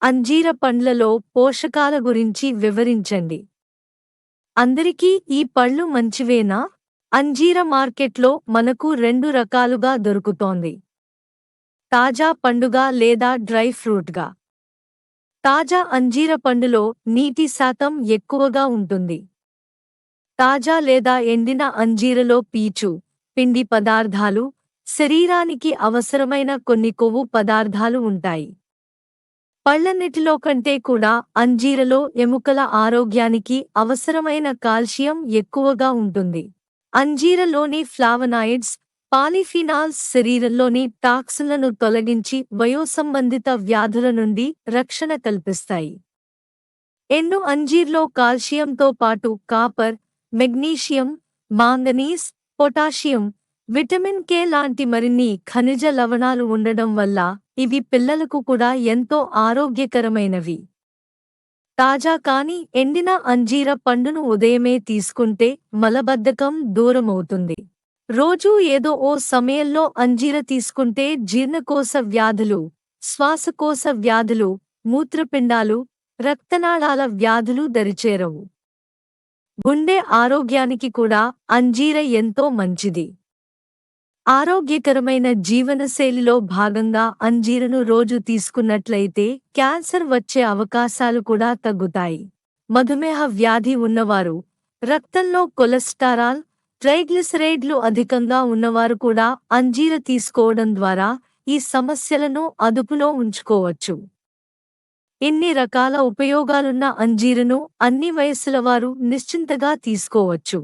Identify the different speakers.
Speaker 1: అంజీర పండ్లలో పోషకాల గురించి వివరించండి. అందరికీ ఈ పళ్ళు మంచివేనా? అంజీర మార్కెట్లో మనకు రెండు రకాలుగా దొరుకుతోంది. తాజా పండుగా లేదా డ్రై ఫ్రూట్గా. తాజా అంజీర పండులో నీటి శాతం ఎక్కువగా ఉంటుంది. తాజా లేదా ఎండిన అంజీరలో పీచు, పిండి పదార్థాలు, శరీరానికి అవసరమైన కొన్ని కొవ్వు పదార్థాలు ఉంటాయి. పళ్లన్నిటిలో కంటే కూడా అంజీరలో ఎముకల ఆరోగ్యానికి అవసరమైన కాల్షియం ఎక్కువగా ఉంటుంది. అంజీరలోని ఫ్లావనాయిడ్స్, పాలిఫినాల్స్ శరీరంలోని టాక్సిన్లను తొలగించి వయోసంబంధిత వ్యాధుల నుండి రక్షణ కల్పిస్తాయి. ఎండు అంజీర్లో కాల్షియంతో పాటు copper, magnesium, manganese, potassium, vitamin K లాంటి మరిన్ని ఖనిజ లవణాలు ఉండడం వల్ల ఇవి పిల్లలకు కూడా ఎంతో ఆరోగ్యకరమైనవి. తాజా కాని ఎండిన అంజీర పండును ఉదయమే తీసుకుంటే మలబద్ధకం దూరమవుతుంది. రోజూ ఏదో ఓ సమయంలో అంజీర తీసుకుంటే జీర్ణకోశ వ్యాధులు, శ్వాసకోశ వ్యాధులు, మూత్రపిండాలు, రక్తనాళాల వ్యాధులు దరిచేరవు. గుండె ఆరోగ్యానికి కూడా అంజీర ఎంతో మంచిది. ఆరోగ్యకరమైన జీవనశైలిలో భాగంగా అంజీరను రోజు తీసుకున్నట్లయితే క్యాన్సర్ వచ్చే అవకాశాలు కూడా తగ్గుతాయి. మధుమేహ వ్యాధి ఉన్నవారు, రక్తంలో కొలెస్టరాల్, ట్రైగ్లిసరైడ్లు అధికంగా ఉన్నవారు కూడా అంజీర తీసుకోవడం ద్వారా ఈ సమస్యలను అదుపులో ఉంచుకోవచ్చు. ఇన్ని రకాల ఉపయోగాలున్న అంజీరను అన్ని వయస్సులవారు నిశ్చింతగా తీసుకోవచ్చు.